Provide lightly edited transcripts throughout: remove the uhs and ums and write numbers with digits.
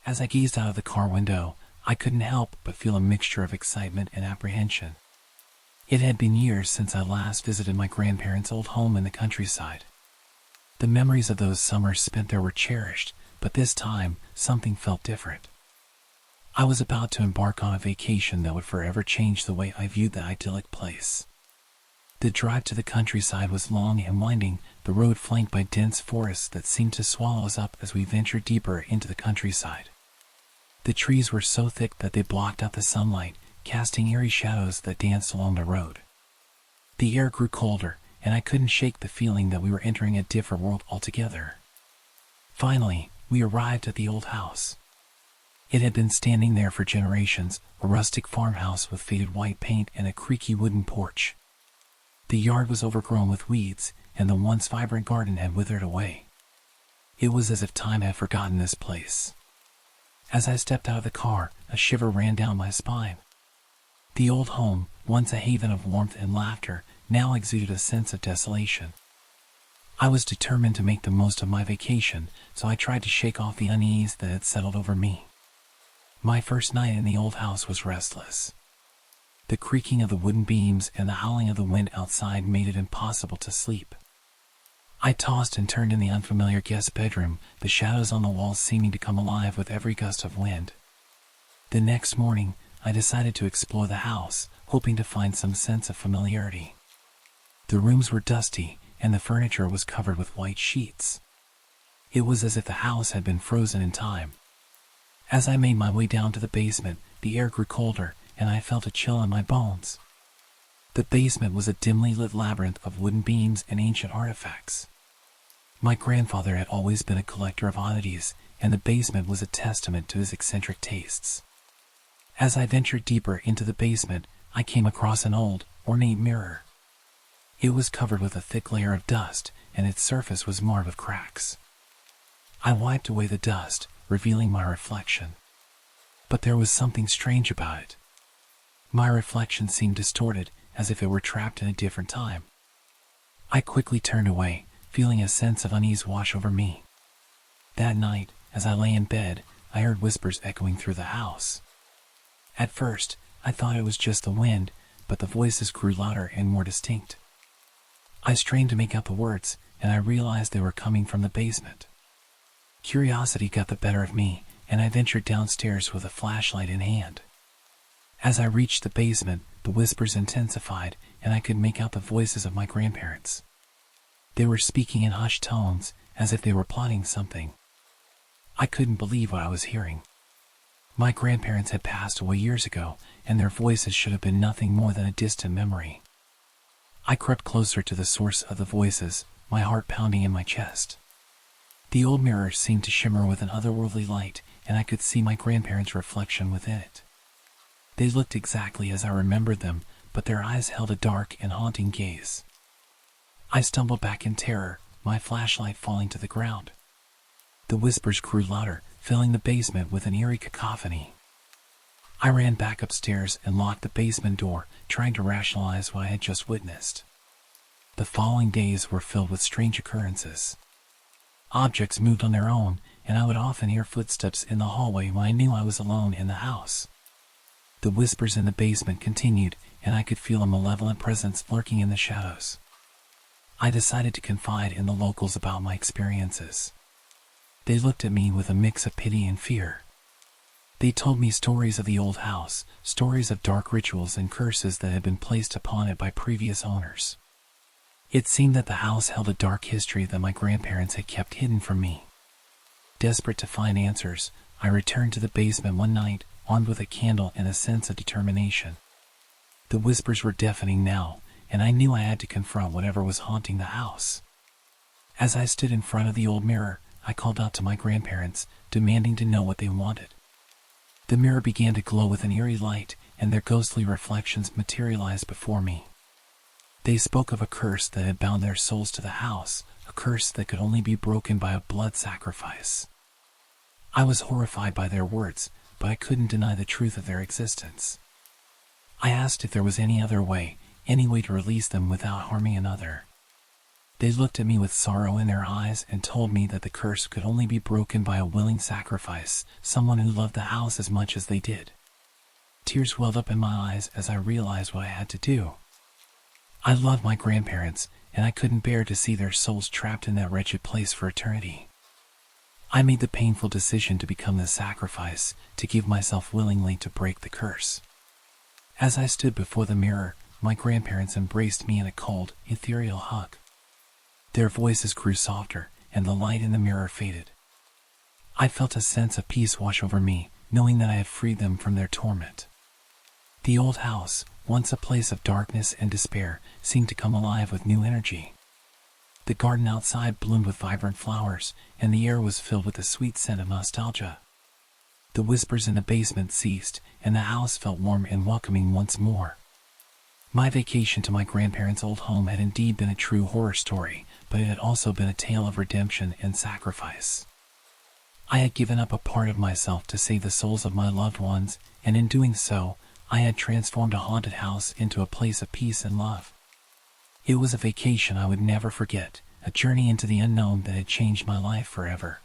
As I gazed out of the car window, I couldn't help but feel a mixture of excitement and apprehension. It had been years since I last visited my grandparents' old home in the countryside. The memories of those summers spent there were cherished, but this time, something felt different. I was about to embark on a vacation that would forever change the way I viewed the idyllic place. The drive to the countryside was long and winding, the road flanked by dense forests that seemed to swallow us up as we ventured deeper into the countryside. The trees were so thick that they blocked out the sunlight, casting eerie shadows that danced along the road. The air grew colder, and I couldn't shake the feeling that we were entering a different world altogether. Finally, we arrived at the old house. It had been standing there for generations, a rustic farmhouse with faded white paint and a creaky wooden porch. The yard was overgrown with weeds, and the once vibrant garden had withered away. It was as if time had forgotten this place. As I stepped out of the car, a shiver ran down my spine. The old home, once a haven of warmth and laughter, now exuded a sense of desolation. I was determined to make the most of my vacation, so I tried to shake off the unease that had settled over me. My first night in the old house was restless. The creaking of the wooden beams and the howling of the wind outside made it impossible to sleep. I tossed and turned in the unfamiliar guest bedroom, the shadows on the walls seeming to come alive with every gust of wind. The next morning, I decided to explore the house, hoping to find some sense of familiarity. The rooms were dusty, and the furniture was covered with white sheets. It was as if the house had been frozen in time. As I made my way down to the basement, the air grew colder, and I felt a chill in my bones. The basement was a dimly lit labyrinth of wooden beams and ancient artifacts. My grandfather had always been a collector of oddities, and the basement was a testament to his eccentric tastes. As I ventured deeper into the basement, I came across an old, ornate mirror. It was covered with a thick layer of dust, and its surface was marred with cracks. I wiped away the dust, revealing my reflection. But there was something strange about it. My reflection seemed distorted, as if it were trapped in a different time. I quickly turned away, feeling a sense of unease wash over me. That night, as I lay in bed, I heard whispers echoing through the house. At first, I thought it was just the wind, but the voices grew louder and more distinct. I strained to make out the words, and I realized they were coming from the basement. Curiosity got the better of me, and I ventured downstairs with a flashlight in hand. As I reached the basement, the whispers intensified, and I could make out the voices of my grandparents. They were speaking in hushed tones, as if they were plotting something. I couldn't believe what I was hearing. My grandparents had passed away years ago, and their voices should have been nothing more than a distant memory. I crept closer to the source of the voices, my heart pounding in my chest. The old mirror seemed to shimmer with an otherworldly light, and I could see my grandparents' reflection within it. They looked exactly as I remembered them, but their eyes held a dark and haunting gaze. I stumbled back in terror, my flashlight falling to the ground. The whispers grew louder, filling the basement with an eerie cacophony. I ran back upstairs and locked the basement door, trying to rationalize what I had just witnessed. The following days were filled with strange occurrences. Objects moved on their own, and I would often hear footsteps in the hallway when I knew I was alone in the house. The whispers in the basement continued, and I could feel a malevolent presence lurking in the shadows. I decided to confide in the locals about my experiences. They looked at me with a mix of pity and fear. They told me stories of the old house, stories of dark rituals and curses that had been placed upon it by previous owners. It seemed that the house held a dark history that my grandparents had kept hidden from me. Desperate to find answers, I returned to the basement one night, armed with a candle and a sense of determination. The whispers were deafening now, and I knew I had to confront whatever was haunting the house. As I stood in front of the old mirror, I called out to my grandparents, demanding to know what they wanted. The mirror began to glow with an eerie light, and their ghostly reflections materialized before me. They spoke of a curse that had bound their souls to the house, a curse that could only be broken by a blood sacrifice. I was horrified by their words, but I couldn't deny the truth of their existence. I asked if there was any other way, any way to release them without harming another. They looked at me with sorrow in their eyes and told me that the curse could only be broken by a willing sacrifice, someone who loved the house as much as they did. Tears welled up in my eyes as I realized what I had to do. I loved my grandparents, and I couldn't bear to see their souls trapped in that wretched place for eternity. I made the painful decision to become the sacrifice, to give myself willingly to break the curse. As I stood before the mirror, my grandparents embraced me in a cold, ethereal hug. Their voices grew softer, and the light in the mirror faded. I felt a sense of peace wash over me, knowing that I had freed them from their torment. The old house, once a place of darkness and despair, seemed to come alive with new energy. The garden outside bloomed with vibrant flowers, and the air was filled with the sweet scent of nostalgia. The whispers in the basement ceased, and the house felt warm and welcoming once more. My vacation to my grandparents' old home had indeed been a true horror story, but it had also been a tale of redemption and sacrifice. I had given up a part of myself to save the souls of my loved ones, and in doing so, I had transformed a haunted house into a place of peace and love. It was a vacation I would never forget, a journey into the unknown that had changed my life forever.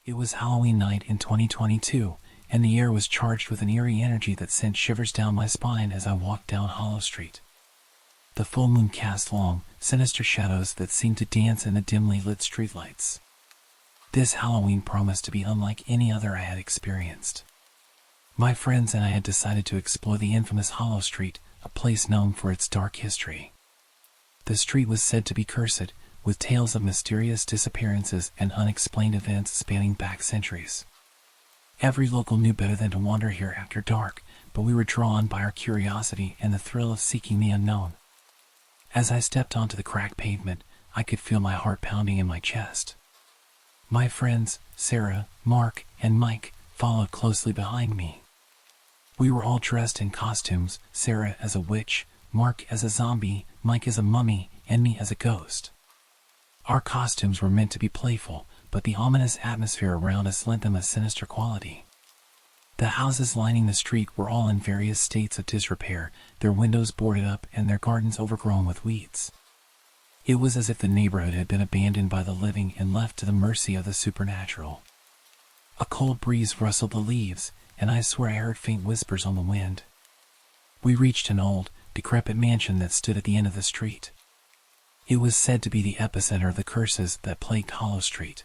It was Halloween night in 2022, and the air was charged with an eerie energy that sent shivers down my spine as I walked down Hollow Street. The full moon cast long, sinister shadows that seemed to dance in the dimly lit streetlights. This Halloween promised to be unlike any other I had experienced. My friends and I had decided to explore the infamous Hollow Street, a place known for its dark history. The street was said to be cursed, with tales of mysterious disappearances and unexplained events spanning back centuries. Every local knew better than to wander here after dark, but we were drawn by our curiosity and the thrill of seeking the unknown. As I stepped onto the cracked pavement, I could feel my heart pounding in my chest. My friends, Sarah, Mark, and Mike, followed closely behind me. We were all dressed in costumes, Sarah as a witch, Mark as a zombie, Mike as a mummy, and me as a ghost. Our costumes were meant to be playful, but the ominous atmosphere around us lent them a sinister quality. The houses lining the street were all in various states of disrepair, their windows boarded up and their gardens overgrown with weeds. It was as if the neighborhood had been abandoned by the living and left to the mercy of the supernatural. A cold breeze rustled the leaves, and I swear I heard faint whispers on the wind. We reached an old, decrepit mansion that stood at the end of the street. It was said to be the epicenter of the curses that plagued Hollow Street.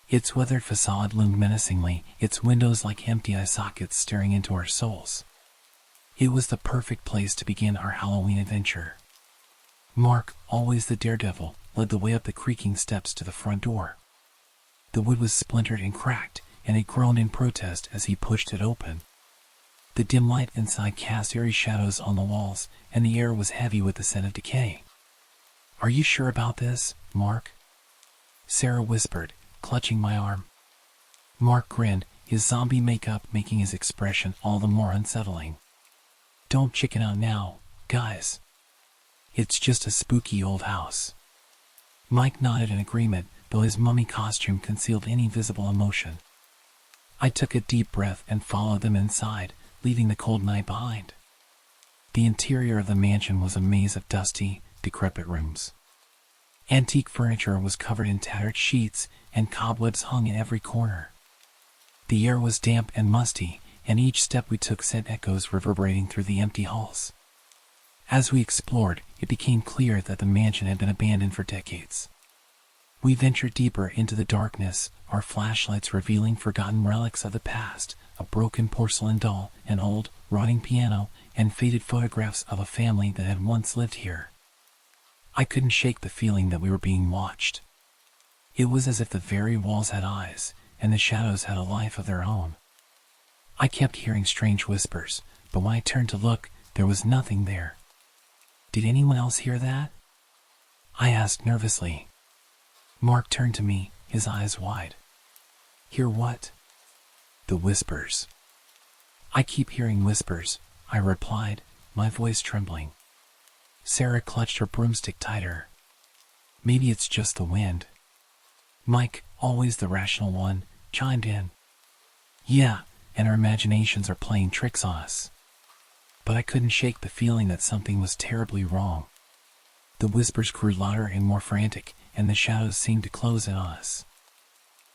Its weathered facade loomed menacingly, its windows like empty eye sockets staring into our souls. It was the perfect place to begin our Halloween adventure. Mark, always the daredevil, led the way up the creaking steps to the front door. The wood was splintered and cracked, and it groaned in protest as he pushed it open. The dim light inside cast eerie shadows on the walls, and the air was heavy with the scent of decay. "Are you sure about this, Mark?" Sarah whispered, clutching my arm. Mark grinned, his zombie makeup making his expression all the more unsettling. "Don't chicken out now, guys. It's just a spooky old house." Mike nodded in agreement, though his mummy costume concealed any visible emotion. I took a deep breath and followed them inside, leaving the cold night behind. The interior of the mansion was a maze of dusty, decrepit rooms. Antique furniture was covered in tattered sheets, and cobwebs hung in every corner. The air was damp and musty, and each step we took sent echoes reverberating through the empty halls. As we explored, it became clear that the mansion had been abandoned for decades. We ventured deeper into the darkness, our flashlights revealing forgotten relics of the past, a broken porcelain doll, an old, rotting piano, and faded photographs of a family that had once lived here. I couldn't shake the feeling that we were being watched. It was as if the very walls had eyes, and the shadows had a life of their own. I kept hearing strange whispers, but when I turned to look, there was nothing there. "Did anyone else hear that?" I asked nervously. Mark turned to me, his eyes wide. "Hear what?" "The whispers." "I keep hearing whispers," I replied, my voice trembling. Sarah clutched her broomstick tighter. "Maybe it's just the wind." Mike, always the rational one, chimed in. "Yeah, and our imaginations are playing tricks on us." but I couldn't shake the feeling that something was terribly wrong. The whispers grew louder and more frantic, and the shadows seemed to close in on us.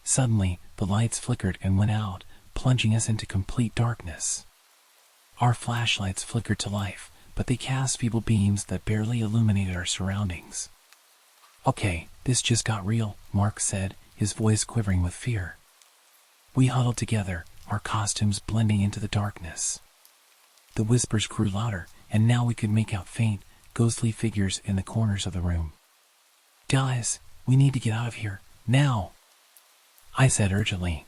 Suddenly, the lights flickered and went out, plunging us into complete darkness. Our flashlights flickered to life, but they cast feeble beams that barely illuminated our surroundings. "Okay, this just got real," Mark said, his voice quivering with fear. We huddled together, our costumes blending into the darkness. The whispers grew louder, and now we could make out faint, ghostly figures in the corners of the room. "Guys, we need to get out of here, now," I said urgently.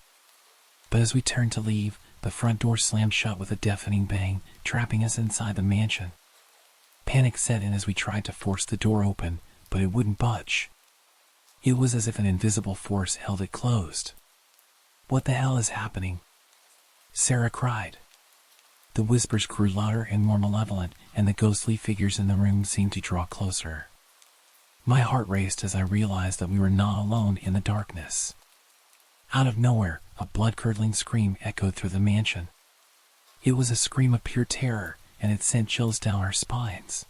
But as we turned to leave, the front door slammed shut with a deafening bang, trapping us inside the mansion. Panic set in as we tried to force the door open, but it wouldn't budge. It was as if an invisible force held it closed. "What the hell is happening?" Sarah cried. The whispers grew louder and more malevolent, and the ghostly figures in the room seemed to draw closer. My heart raced as I realized that we were not alone in the darkness. Out of nowhere, a blood-curdling scream echoed through the mansion. It was a scream of pure terror, and it sent chills down our spines.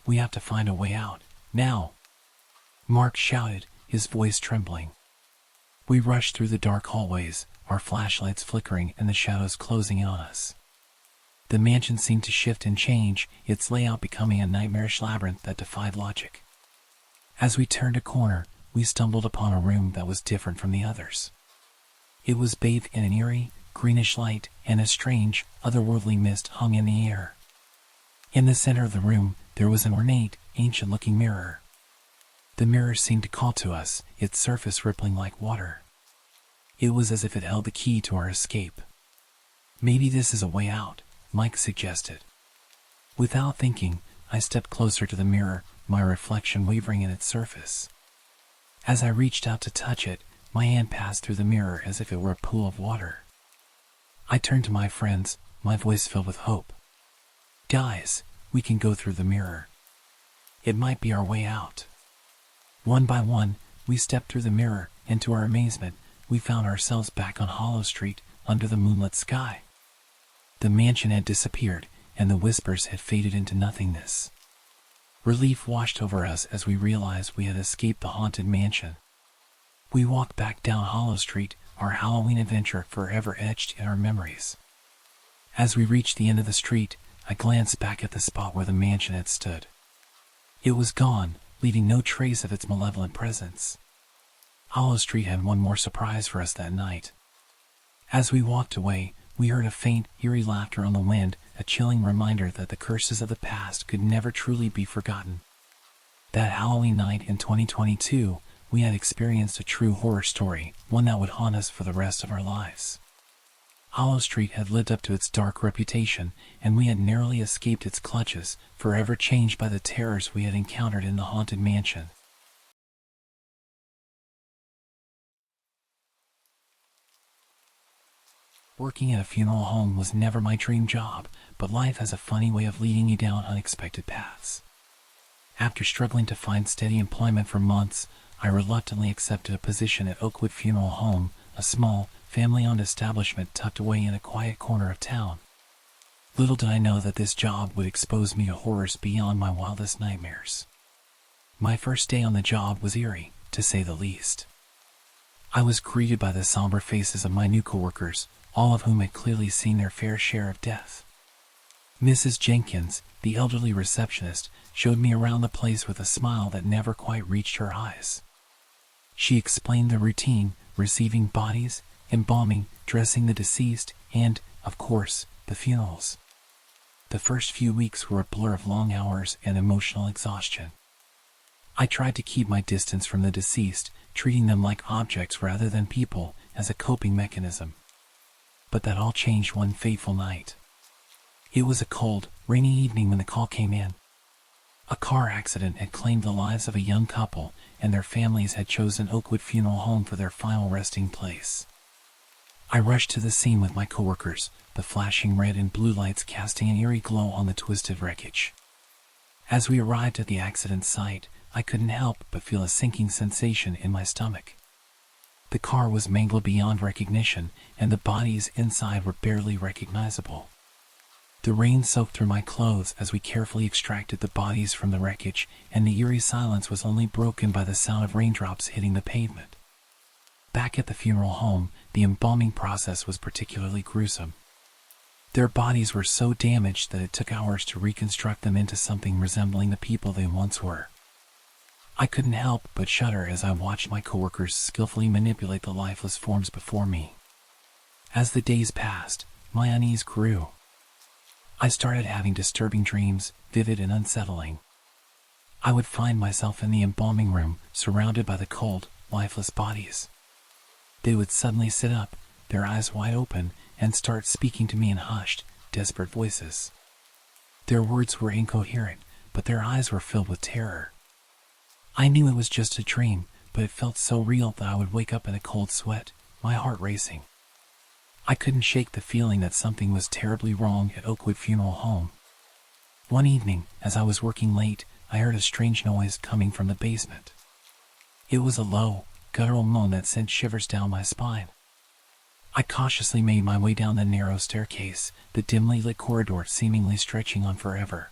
"We have to find a way out, now," Mark shouted, his voice trembling. We rushed through the dark hallways, our flashlights flickering and the shadows closing in on us. The mansion seemed to shift and change, its layout becoming a nightmarish labyrinth that defied logic. As we turned a corner, we stumbled upon a room that was different from the others. It was bathed in an eerie, greenish light, and a strange, otherworldly mist hung in the air. In the center of the room, there was an ornate, ancient-looking mirror. The mirror seemed to call to us, its surface rippling like water. It was as if it held the key to our escape. "Maybe this is a way out," Mike suggested. Without thinking, I stepped closer to the mirror, my reflection wavering in its surface. As I reached out to touch it, my hand passed through the mirror as if it were a pool of water. I turned to my friends, my voice filled with hope. "Guys, we can go through the mirror. It might be our way out." One by one, we stepped through the mirror, and to our amazement, we found ourselves back on Hollow Street, under the moonlit sky. The mansion had disappeared, and the whispers had faded into nothingness. Relief washed over us as we realized we had escaped the haunted mansion. We walked back down Hollow Street, our Halloween adventure forever etched in our memories. As we reached the end of the street, I glanced back at the spot where the mansion had stood. It was gone, leaving no trace of its malevolent presence. Hollow Street had one more surprise for us that night. As we walked away, we heard a faint, eerie laughter on the wind, a chilling reminder that the curses of the past could never truly be forgotten. That Halloween night in 2022, we had experienced a true horror story, one that would haunt us for the rest of our lives. Hollow Street had lived up to its dark reputation, and we had narrowly escaped its clutches, forever changed by the terrors we had encountered in the haunted mansion. Working at a funeral home was never my dream job, but life has a funny way of leading you down unexpected paths. After struggling to find steady employment for months, I reluctantly accepted a position at Oakwood Funeral Home, a small, family-owned establishment tucked away in a quiet corner of town. Little did I know that this job would expose me to horrors beyond my wildest nightmares. My first day on the job was eerie, to say the least. I was greeted by the somber faces of my new coworkers, all of whom had clearly seen their fair share of death. Mrs. Jenkins, the elderly receptionist, showed me around the place with a smile that never quite reached her eyes. She explained the routine, receiving bodies, embalming, dressing the deceased, and, of course, the funerals. The first few weeks were a blur of long hours and emotional exhaustion. I tried to keep my distance from the deceased, treating them like objects rather than people, as a coping mechanism. But that all changed one fateful night. It was a cold, rainy evening when the call came in. A car accident had claimed the lives of a young couple, and their families had chosen Oakwood Funeral Home for their final resting place. I rushed to the scene with my coworkers, the flashing red and blue lights casting an eerie glow on the twisted wreckage. As we arrived at the accident site, I couldn't help but feel a sinking sensation in my stomach. The car was mangled beyond recognition, and the bodies inside were barely recognizable. The rain soaked through my clothes as we carefully extracted the bodies from the wreckage, and the eerie silence was only broken by the sound of raindrops hitting the pavement. Back at the funeral home, the embalming process was particularly gruesome. Their bodies were so damaged that it took hours to reconstruct them into something resembling the people they once were. I couldn't help but shudder as I watched my coworkers skillfully manipulate the lifeless forms before me. As the days passed, my unease grew. I started having disturbing dreams, vivid and unsettling. I would find myself in the embalming room, surrounded by the cold, lifeless bodies. They would suddenly sit up, their eyes wide open, and start speaking to me in hushed, desperate voices. Their words were incoherent, but their eyes were filled with terror. I knew it was just a dream, but it felt so real that I would wake up in a cold sweat, my heart racing. I couldn't shake the feeling that something was terribly wrong at Oakwood Funeral Home. One evening, as I was working late, I heard a strange noise coming from the basement. It was a low, guttural moan that sent shivers down my spine. I cautiously made my way down the narrow staircase, the dimly lit corridor seemingly stretching on forever.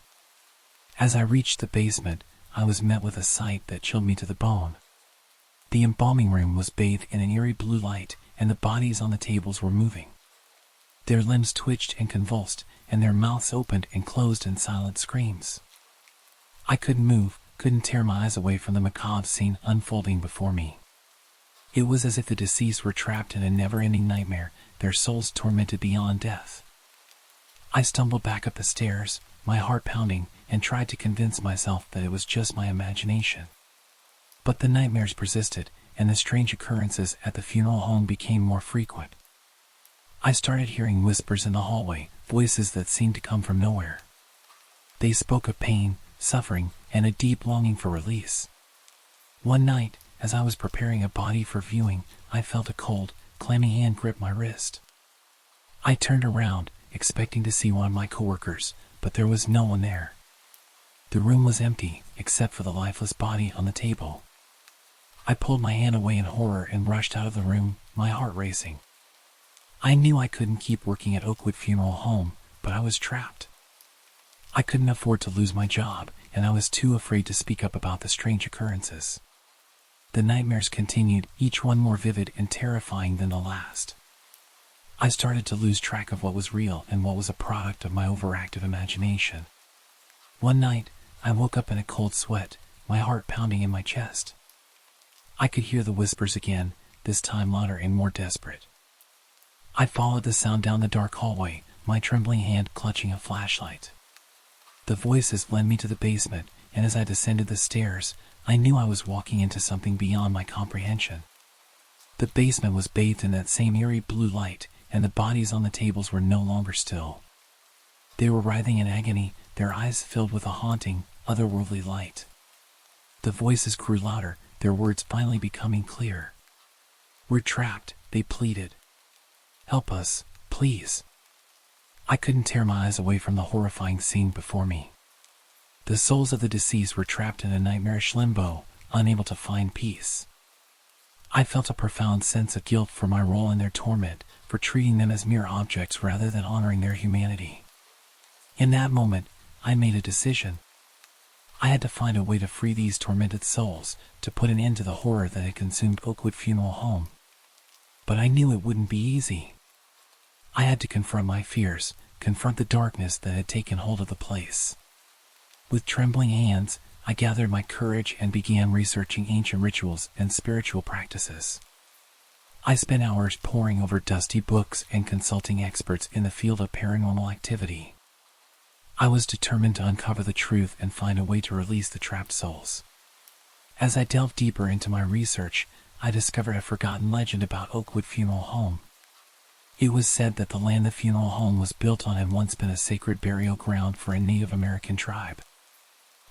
As I reached the basement, I was met with a sight that chilled me to the bone. The embalming room was bathed in an eerie blue light, and the bodies on the tables were moving. Their limbs twitched and convulsed, and their mouths opened and closed in silent screams. I couldn't move, couldn't tear my eyes away from the macabre scene unfolding before me. It was as if the deceased were trapped in a never-ending nightmare, their souls tormented beyond death. I stumbled back up the stairs, my heart pounding, and tried to convince myself that it was just my imagination. But the nightmares persisted, and the strange occurrences at the funeral home became more frequent. I started hearing whispers in the hallway, voices that seemed to come from nowhere. They spoke of pain, suffering, and a deep longing for release. One night, as I was preparing a body for viewing, I felt a cold, clammy hand grip my wrist. I turned around, expecting to see one of my coworkers, but there was no one there. The room was empty, except for the lifeless body on the table. I pulled my hand away in horror and rushed out of the room, my heart racing. I knew I couldn't keep working at Oakwood Funeral Home, but I was trapped. I couldn't afford to lose my job, and I was too afraid to speak up about the strange occurrences. The nightmares continued, each one more vivid and terrifying than the last. I started to lose track of what was real and what was a product of my overactive imagination. One night, I woke up in a cold sweat, my heart pounding in my chest. I could hear the whispers again, this time louder and more desperate. I followed the sound down the dark hallway, my trembling hand clutching a flashlight. The voices led me to the basement, and as I descended the stairs, I knew I was walking into something beyond my comprehension. The basement was bathed in that same eerie blue light, and the bodies on the tables were no longer still. They were writhing in agony, their eyes filled with a haunting, otherworldly light. The voices grew louder, their words finally becoming clear. "We're trapped," they pleaded. "Help us, please." I couldn't tear my eyes away from the horrifying scene before me. The souls of the deceased were trapped in a nightmarish limbo, unable to find peace. I felt a profound sense of guilt for my role in their torment, for treating them as mere objects rather than honoring their humanity. In that moment, I made a decision. I had to find a way to free these tormented souls, to put an end to the horror that had consumed Oakwood Funeral Home. But I knew it wouldn't be easy. I had to confront my fears, confront the darkness that had taken hold of the place. With trembling hands, I gathered my courage and began researching ancient rituals and spiritual practices. I spent hours poring over dusty books and consulting experts in the field of paranormal activity. I was determined to uncover the truth and find a way to release the trapped souls. As I delved deeper into my research, I discovered a forgotten legend about Oakwood Funeral Home. It was said that the land the funeral home was built on had once been a sacred burial ground for a Native American tribe.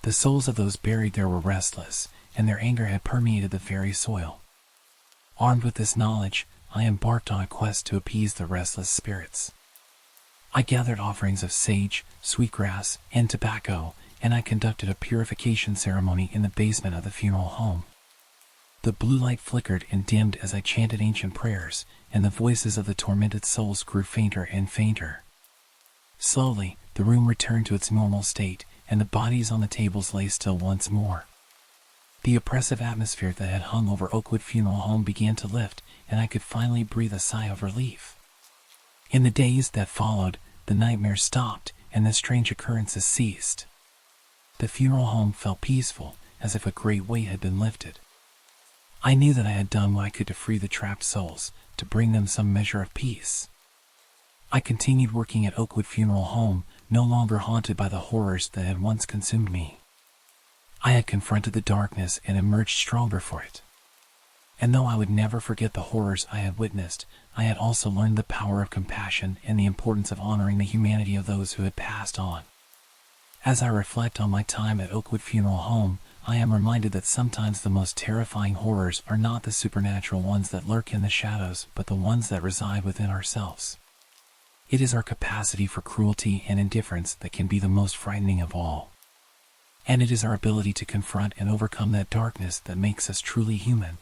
The souls of those buried there were restless, and their anger had permeated the very soil. Armed with this knowledge, I embarked on a quest to appease the restless spirits. I gathered offerings of sage, sweetgrass, and tobacco, and I conducted a purification ceremony in the basement of the funeral home. The blue light flickered and dimmed as I chanted ancient prayers, and the voices of the tormented souls grew fainter and fainter. Slowly, the room returned to its normal state, and the bodies on the tables lay still once more. The oppressive atmosphere that had hung over Oakwood Funeral Home began to lift, and I could finally breathe a sigh of relief. In the days that followed, the nightmares stopped, and the strange occurrences ceased. The funeral home felt peaceful, as if a great weight had been lifted. I knew that I had done what I could to free the trapped souls, to bring them some measure of peace. I continued working at Oakwood Funeral Home, no longer haunted by the horrors that had once consumed me. I had confronted the darkness and emerged stronger for it. And though I would never forget the horrors I had witnessed, I had also learned the power of compassion and the importance of honoring the humanity of those who had passed on. As I reflect on my time at Oakwood Funeral Home, I am reminded that sometimes the most terrifying horrors are not the supernatural ones that lurk in the shadows, but the ones that reside within ourselves. It is our capacity for cruelty and indifference that can be the most frightening of all. And it is our ability to confront and overcome that darkness that makes us truly human.